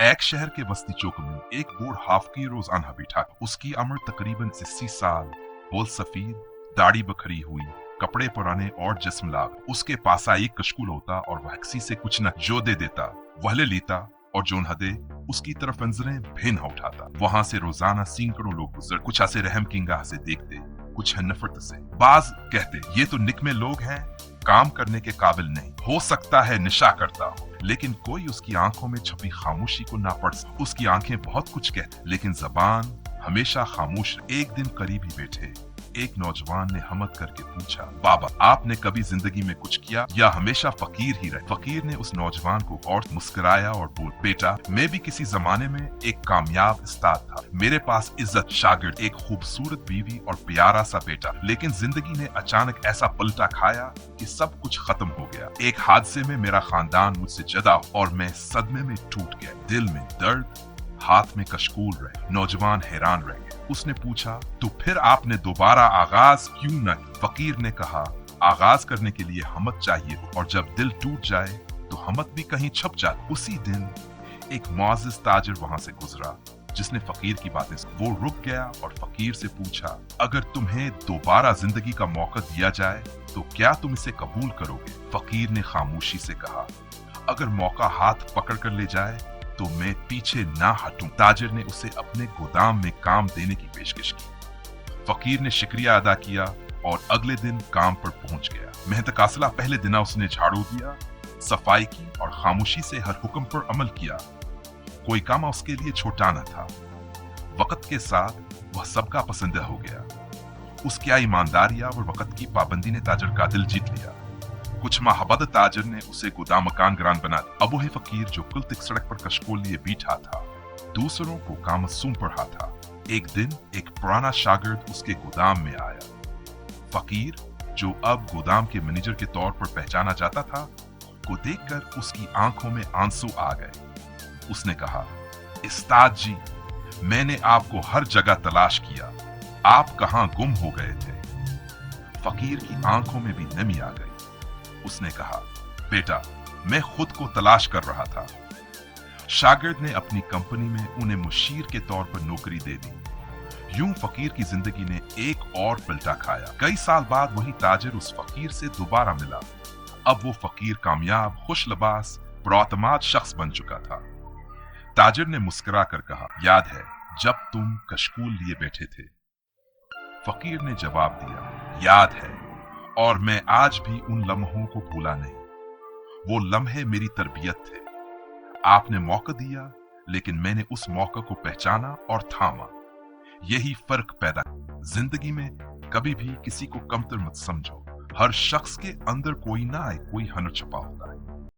एक शहर के बस्ती चौक में एक बूढ़ हाफकी रोजाना बैठा। उसकी उम्र तकरीबन 80 साल, बोल सफेद, दाढ़ी बखरी हुई, कपड़े पुराने और जिस्म लाग। उसके पास एक कशकुल होता और वह किसी से कुछ न जो दे देता वह ले लेता और जोन हदे उसकी तरफ नजरें भी न उठाता। वहां से रोजाना सैकड़ों लोग गुजर, कुछ ऐसे रहम की निगाह से देखते, कुछ है नफरत से। बाज कहते ये तो निकमे लोग हैं, काम करने के काबिल नहीं, हो सकता है नशा करता हो। लेकिन कोई उसकी आंखों में छपी खामोशी को ना पढ़ सकता। उसकी आंखें बहुत कुछ कहती लेकिन जबान हमेशा खामोश। एक दिन करीब ही बैठे एक नौजवान ने हमत करके पूछा, बाबा आपने कभी जिंदगी में कुछ किया या हमेशा फकीर ही रहे? फकीर ने उस नौजवान को और मुस्कुराया और बोल, बेटा मैं भी किसी जमाने में एक कामयाब उस्ताद था। मेरे पास इज्जत, शागिर्द, एक खूबसूरत बीवी और प्यारा सा बेटा। लेकिन जिंदगी ने अचानक ऐसा पलटा खाया कि सब कुछ खत्म हो गया। एक हादसे में मेरा खानदान मुझसे जुदा और मैं सदमे में टूट गया। दिल में दर्द, हाथ में कशकूल रहे। नौजवान हैरान रह गया। उसने पूछा, तो फिर आपने दोबारा आगाज क्यों न किया? फकीर ने कहा, आगाज करने के लिए हिम्मत चाहिए और जब दिल टूट जाए तो हिम्मत भी कहीं छप जाती। उसी दिन एक मुअज़्ज़िज़ ताजिर वहां से गुजरा जिसने फकीर की बातें सुनी। वो रुक गया और फकीर से पूछा, अगर तुम्हें दोबारा जिंदगी का मौका दिया जाए तो क्या तुम इसे कबूल करोगे? फकीर ने खामोशी से कहा, अगर मौका हाथ पकड़ कर ले जाए तो मैं पीछे ना हटूं। ताजिर ने उसे अपने गोदाम में काम देने की पेशकश की। फकीर ने शुक्रिया अदा किया और अगले दिन काम पर पहुंच गया। मेहतकासला पहले दिन उसने झाड़ू दिया, सफाई की और खामोशी से हर हुक्म पर अमल किया। कोई काम उसके लिए छोटा न था। वक्त के साथ वह सबका पसंदीदा हो गया। उसकी ईमानदारी और वक्त की पाबंदी ने ताजिर का दिल जीत लिया। कुछ माह बाद ताजिर ने उसे गोदाम मकान ग्रान बना दिया। अबू है फकीर जो कुल तिक सड़क पर कशकोल लिए बैठा था, दूसरों को काम मासूम पढ़ा था। एक दिन एक पुराना शागिर्द उसके गोदाम में आया। फकीर जो अब गोदाम के मैनेजर के तौर पर पहचाना जाता था को देखकर उसकी आंखों में आंसू आ गए। उसने कहा, उस्ताद जी मैंने आपको हर जगह तलाश किया, आप कहां गुम हो गए थे? फकीर की आंखों में भी नमी आ गई। उसने कहा, बेटा मैं खुद को तलाश कर रहा था। शागिर्द ने अपनी कंपनी में उन्हें मुशीर के तौर पर नौकरी दे दी। यूं फकीर की जिंदगी ने एक और पलटा खाया। कई साल बाद वही ताजिर उस फकीर से दोबारा मिला। अब वो फकीर कामयाब, खुश लबास, पुरअतमाद शख्स बन चुका था। ताजिर ने मुस्कुरा कर कहा, याद है जब तुम कशकूल लिए बैठे थे? फकीर ने जवाब दिया, याद है, और मैं आज भी उन लम्हों को भूला नहीं। वो लम्हे मेरी तरबियत थे। आपने मौका दिया लेकिन मैंने उस मौका को पहचाना और थामा। यही फर्क पैदा। जिंदगी में कभी भी किसी को कमतर मत समझो। हर शख्स के अंदर कोई ना आए कोई हुनर छुपा होता है।